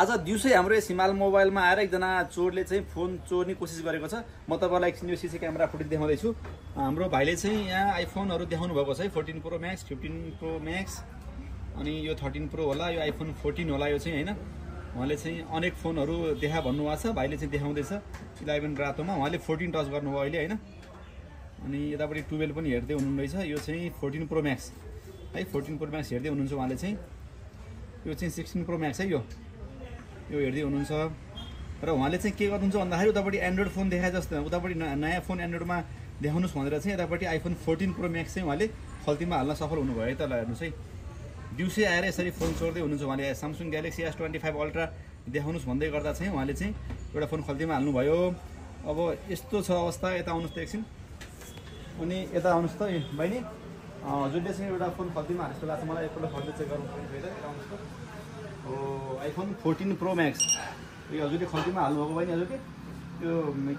आज दिउँसै हाम्रो हिमाल मोबाइलमा आएर एकजना चोरले चाहिँ फोन चोर्ने कोसिस गरेको छ। म तपाईँलाई एकछिन यो सिसी क्यामेरा फुटेज देखाउँदैछु। हाम्रो भाइले चाहिँ यहाँ आइफोनहरू देखाउनु भएको छ है, 14 प्रो म्याक्स, 15 प्रो म्याक्स, अनि यो 13 प्रो होला, यो आइफोन 14 होला यो चाहिँ होइन। उहाँले चाहिँ अनेक फोनहरू देखा भन्नुभएको छ। भाइले चाहिँ देखाउँदैछ 11 रातोमा, उहाँले 14 टच गर्नुभयो अहिले होइन। अनि यतापट्टि 12 पनि हेर्दै हुनुहुँदैछ। यो चाहिँ 14 प्रो म्याक्स है, 14 प्रो म्याक्स हेर्दै हुनुहुन्छ उहाँले चाहिँ। यो चाहिँ 16 प्रो म्याक्स है, यो हेर्दै हुनुहुन्छ। र उहाँले चाहिँ के गर्नुहुन्छ भन्दाखेरि उतापट्टि एन्ड्रोइड फोन देखाए जस्तो उतापट्टि नयाँ फोन एन्ड्रोइडमा देखाउनुहोस् भनेर चाहिँ यतापट्टि आइफोन 14 प्रो म्याक्स चाहिँ उहाँले खल्तीमा हाल्न सफल हुनुभयो है। त ल हेर्नुहोस् है, दिउँसै आएर यसरी फोन चोर्दै हुनुहुन्छ उहाँले। स्यामसङ ग्यालेक्सी S25 अल्ट्रा देखाउनुहोस् भन्दै गर्दा चाहिँ उहाँले चाहिँ एउटा फोन खल्तीमा हाल्नुभयो। अब यस्तो छ अवस्था। यता आउनुहोस् त एकछिन, अनि यता आउनुहोस् त बहिनी, हजुरले चाहिँ एउटा फोन खल्तीमा हालेको लाग्छ मलाई। एकपल्ट खल्ती चेक गर्नु पर्ने थियो। यता आउनुहोस् त। हो, आइफोन 14 प्रो म्याक्स यो हजुरले खल्तीमा हाल्नुभएको बहिनी। हजुरले त्यो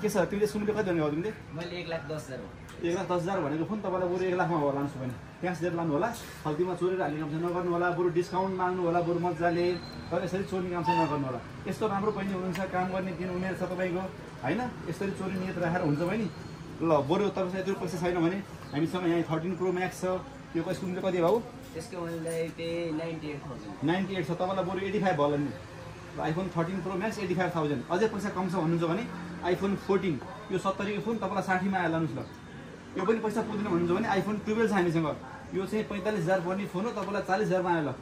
के छ, तिमीले सुन्नु कति भनेको तिमीले? मैले 1,10,000 1,10,000 भनेको फोन तपाईँलाई बरु 1 लाखमा लान्छु भने क्यास दिएर लानु होला। खल्तीमा चोरेर हाल्ने काम चाहिँ नगर्नु होला, बरु डिस्काउन्ट माग्नु होला, बरु मजाले। तर यसरी चोर्ने काम चाहिँ नगर्नु होला। यस्तो राम्रो बहिनी हुनुहुन्छ, काम गर्ने दिन उमेर छ तपाईँको होइन। यसरी चोरी नियत राखेर हुन्छ बहिनी। ल बरु तपाईँसँग यत्रो पैसा छैन भने हामीसँग यहाँ 13 प्रो म्याक्स छ। यो कसको मूल्य कति भाउ? त्यसको मूल्य 98,000 98 छ। तपाईँलाई बरु 85 भयो नि। IPhone 13 pro Max 85,000। अझै पैसा कम छ भन्नुहुन्छ भने आइफोन 14 यो 70 को फोन तपाईँलाई 60 मा आएर लानुहोस् ल। यो पनि पैसा पुग्दैन भन्नुहुन्छ भने आइफोन 12 छ हामीसँग। यो चाहिँ 45,000 पर्ने फोन हो, तपाईँलाई 40,000 मा आयो ल।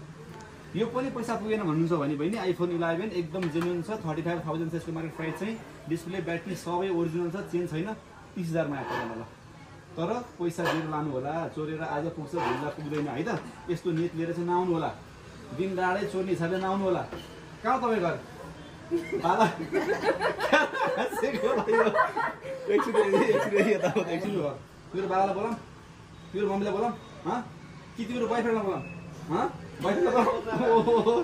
यो पनि पैसा पुगेन भन्नुहुन्छ भने पनि आइफोन 11 एकदम जेन्युन छ। 35,000 छ यसको मार्केट प्राइस चाहिँ। डिस्प्ले ब्याट्री सबै ओरिजिनल छ, चेन्ज छैन। 30,000 मा आयो ल। तर पैसा दिएर लानु होला। चोरेर आज पुग्छ भोलि पुग्दैन है त। यस्तो नियत लिएर चाहिँ नआउनु होला। दिन राडै चोर्ने हिसाबले नआउनु होला। कहाँ तपाईँ घर बाला एकछिन भयो। तिम्रो बाबालाई बोलाऊँ, तिम्रो मम्मीलाई बोलाऊँ, कि तिम्रो बोयफ्रेन्डलाई बोलाऊँ? बोयफ्रेन्डलाई बोलाऊँ।